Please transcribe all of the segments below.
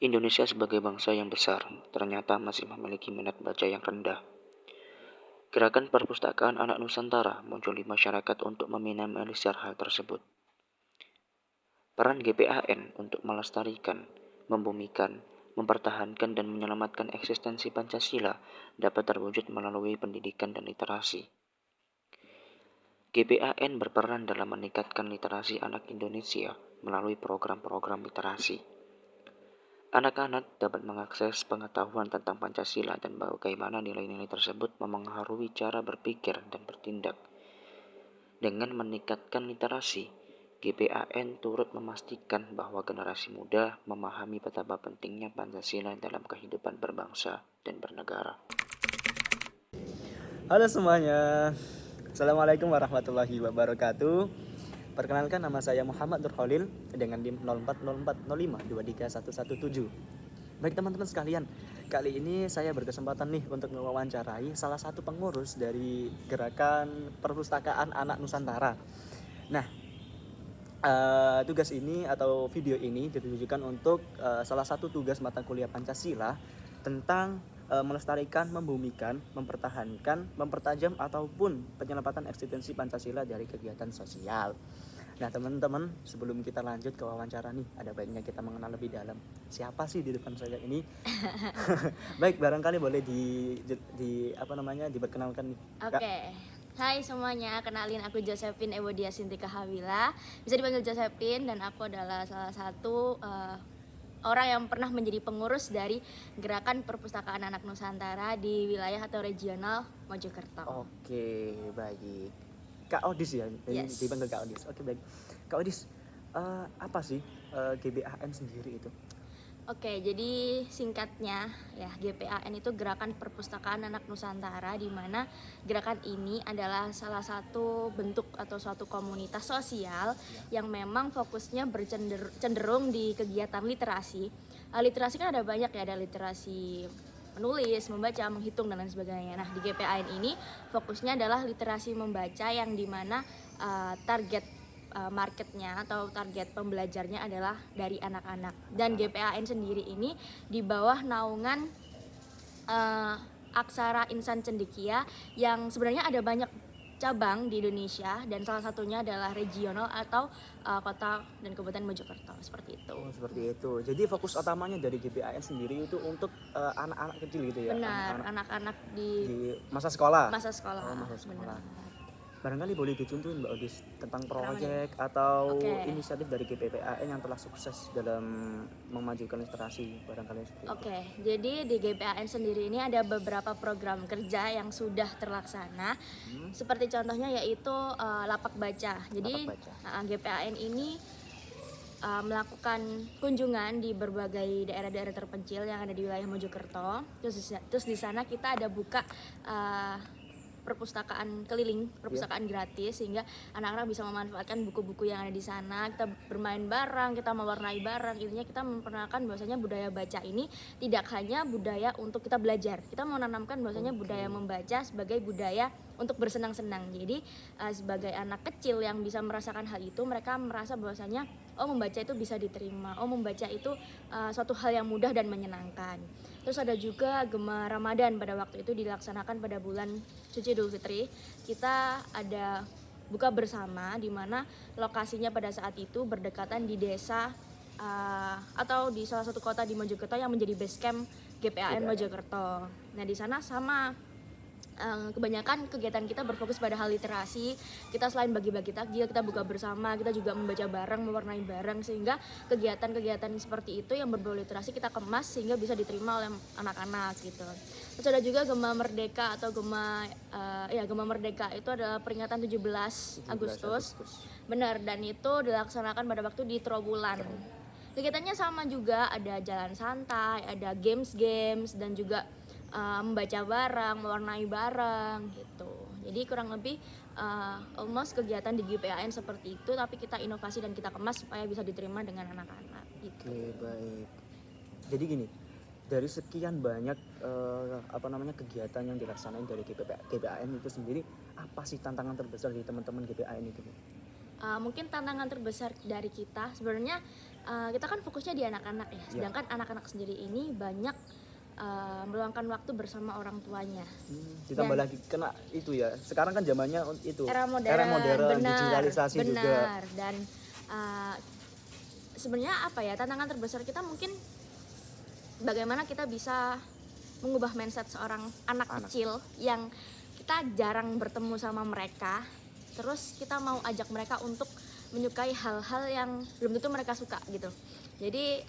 Indonesia sebagai bangsa yang besar ternyata masih memiliki minat baca yang rendah. Gerakan perpustakaan anak Nusantara muncul di masyarakat untuk meminimalisir hal tersebut. Peran GPAN untuk melestarikan, membumikan, mempertahankan dan menyelamatkan eksistensi Pancasila dapat terwujud melalui pendidikan dan literasi. GPAN berperan dalam meningkatkan literasi anak Indonesia melalui program-program literasi. Anak-anak dapat mengakses pengetahuan tentang Pancasila dan bagaimana nilai-nilai tersebut memengaruhi cara berpikir dan bertindak. Dengan meningkatkan literasi, GPAN turut memastikan bahwa generasi muda memahami betapa pentingnya Pancasila dalam kehidupan berbangsa dan bernegara. Halo semuanya, Assalamualaikum warahmatullahi wabarakatuh. Perkenalkan, nama saya Muhammad Nur Khalil dengan NIM 040405231117. Baik teman-teman sekalian, kali ini saya berkesempatan nih untuk mewawancarai salah satu pengurus dari gerakan perpustakaan anak Nusantara. Nah, tugas ini atau video ini ditujukan untuk salah satu tugas mata kuliah Pancasila tentang melestarikan, membumikan, mempertahankan, mempertajam ataupun penyelamatan eksistensi Pancasila dari kegiatan sosial. Nah teman-teman, sebelum kita lanjut ke wawancara nih, ada baiknya kita mengenal lebih dalam siapa sih di depan saya ini. Baik, barangkali boleh diperkenalkan nih, Kak. Oke. Hai semuanya, kenalin aku Josephine Ewodia Sintika Hawila. Bisa dipanggil Josephine dan aku adalah salah satu orang yang pernah menjadi pengurus dari Gerakan Perpustakaan Anak Nusantara di wilayah atau regional Mojokerto. Oke, baik. Kak Odis ya, Yes. dipanggil Kak Odis. Oke, baik. Kak Odis, apa sih GBAN sendiri itu? Oke, jadi singkatnya ya GPAN itu Gerakan Perpustakaan Anak Nusantara, di mana gerakan ini adalah salah satu bentuk atau suatu komunitas sosial yang memang fokusnya cenderung di kegiatan literasi. Literasi kan ada banyak ya, ada literasi menulis, membaca, menghitung dan lain sebagainya. Nah, di GPAN ini fokusnya adalah literasi membaca, yang dimana target marketnya atau target pembelajarnya adalah dari anak-anak. Dan GPAN sendiri ini di bawah naungan Aksara Insan Cendekia, yang sebenarnya ada banyak cabang di Indonesia dan salah satunya adalah regional atau kota dan kabupaten Mojokerto, seperti itu. Oh, seperti itu. Jadi fokus utamanya dari GPAN sendiri itu untuk anak-anak kecil gitu ya? Benar, anak-anak di masa sekolah? masa sekolah. Oh, masa sekolah. Benar. Barangkali boleh dicontohin Mbak Odis tentang proyek atau Oke. inisiatif dari GPAN yang telah sukses dalam memajukan literasi, barangkali seperti itu. Oke, jadi di GPAN sendiri ini ada beberapa program kerja yang sudah terlaksana. Seperti contohnya yaitu Lapak Baca. Jadi Lapak Baca. GPAN ini melakukan kunjungan di berbagai daerah-daerah terpencil yang ada di wilayah Mojokerto. Terus di sana kita ada buka perpustakaan keliling, perpustakaan gratis, sehingga anak-anak bisa memanfaatkan buku-buku yang ada di sana. Kita bermain bareng, kita mewarnai bareng. Intinya kita memperkenalkan bahwasanya budaya baca ini tidak hanya budaya untuk kita belajar. Kita menanamkan bahwasanya budaya membaca sebagai budaya untuk bersenang-senang. Jadi sebagai anak kecil yang bisa merasakan hal itu, mereka merasa bahwasanya membaca itu bisa diterima. Membaca itu suatu hal yang mudah dan menyenangkan. Terus ada juga Gema Ramadan, pada waktu itu dilaksanakan pada bulan suci Idul Fitri. Kita ada buka bersama, di mana lokasinya pada saat itu berdekatan di desa atau di salah satu kota di Mojokerto yang menjadi base camp GPAN Mojokerto. Nah, di sana sama kebanyakan kegiatan kita berfokus pada hal literasi. Kita selain bagi-bagi takjil, kita buka bersama, kita juga membaca bareng, mewarnai bareng, sehingga kegiatan-kegiatan seperti itu yang berbau literasi kita kemas sehingga bisa diterima oleh anak-anak gitu. Terus ada juga Gema Merdeka atau Gema Merdeka itu adalah peringatan 17 Agustus. Benar, dan itu dilaksanakan pada waktu di Trowulan. Kegiatannya sama juga, ada jalan santai, ada games dan juga membaca bareng, mewarnai bareng gitu. Jadi kurang lebih almost kegiatan di GPAN seperti itu, tapi kita inovasi dan kita kemas supaya bisa diterima dengan anak-anak gitu. Oke, baik. Jadi gini, dari sekian banyak kegiatan yang dilaksanain dari GPAN itu sendiri, apa sih tantangan terbesar di teman-teman GPAN itu? Mungkin tantangan terbesar dari kita sebenarnya, kita kan fokusnya di anak-anak ya, sedangkan anak-anak sendiri ini banyak meluangkan waktu bersama orang tuanya. Ditambah Dan lagi kena itu ya. Sekarang kan zamannya itu era modern, digitalisasi juga. benar. Dan sebenarnya apa ya, tantangan terbesar kita mungkin bagaimana kita bisa mengubah mindset seorang anak kecil yang kita jarang bertemu sama mereka, terus kita mau ajak mereka untuk menyukai hal-hal yang belum tentu mereka suka gitu. Jadi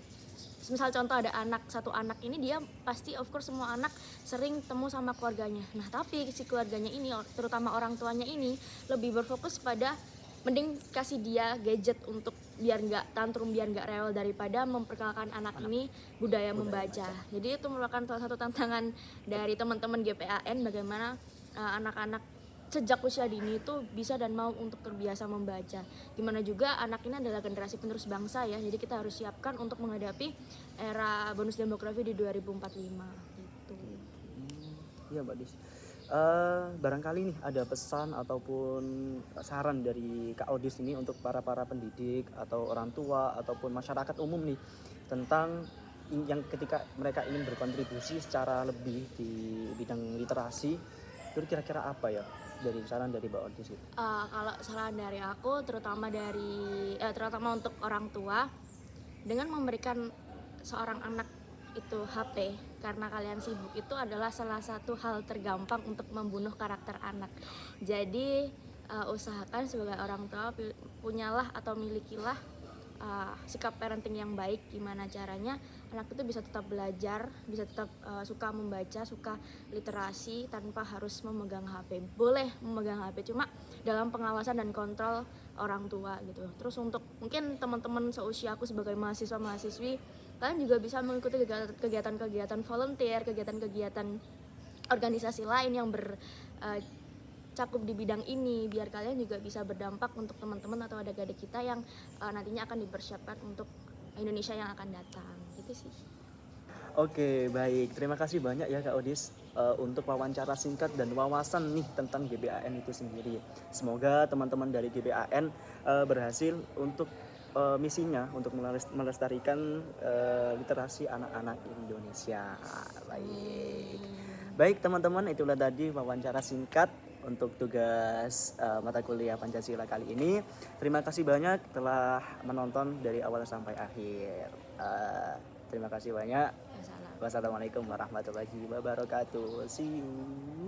misal contoh ada satu anak ini, dia pasti of course semua anak sering temu sama keluarganya. Nah tapi si keluarganya ini, terutama orang tuanya ini, lebih berfokus pada mending kasih dia gadget untuk biar nggak tantrum, biar nggak rewel, daripada memperkenalkan anak ini budaya membaca. Jadi itu merupakan salah satu tantangan dari teman-teman GPAN, bagaimana anak-anak sejak usia dini itu bisa dan mau untuk terbiasa membaca. Gimana juga anak ini adalah generasi penerus bangsa ya, jadi kita harus siapkan untuk menghadapi era bonus demografi di 2045 gitu. Iya Mbak Dis. Barangkali nih ada pesan ataupun saran dari Kak Odis ini untuk para pendidik atau orang tua ataupun masyarakat umum nih tentang yang ketika mereka ingin berkontribusi secara lebih di bidang literasi, itu kira-kira apa ya dari saran dari Mbak Odis itu? Kalau saran dari aku, terutama untuk orang tua, dengan memberikan seorang anak itu HP karena kalian sibuk, itu adalah salah satu hal tergampang untuk membunuh karakter anak. Jadi usahakan sebagai orang tua punyalah atau milikilah sikap parenting yang baik. Gimana caranya anak itu bisa tetap belajar, bisa tetap suka membaca, suka literasi tanpa harus memegang HP. Boleh memegang HP, cuma dalam pengawasan dan kontrol orang tua gitu. Terus untuk mungkin teman-teman seusia aku sebagai mahasiswa-mahasiswi, kalian juga bisa mengikuti kegiatan-kegiatan volunteer, kegiatan-kegiatan organisasi lain yang cakup di bidang ini, biar kalian juga bisa berdampak untuk teman-teman atau adik-adik kita yang nantinya akan dipersiapkan untuk Indonesia yang akan datang. Gitu sih. Oke, baik. Terima kasih banyak ya Kak Odis untuk wawancara singkat dan wawasan nih tentang GBAN itu sendiri. Semoga teman-teman dari GBAN berhasil untuk misinya untuk melestarikan literasi anak-anak Indonesia. Baik teman-teman, itulah tadi wawancara singkat untuk tugas mata kuliah Pancasila kali ini. Terima kasih banyak telah menonton dari awal sampai akhir. Terima kasih banyak. Wassalamualaikum warahmatullahi wabarakatuh. See you.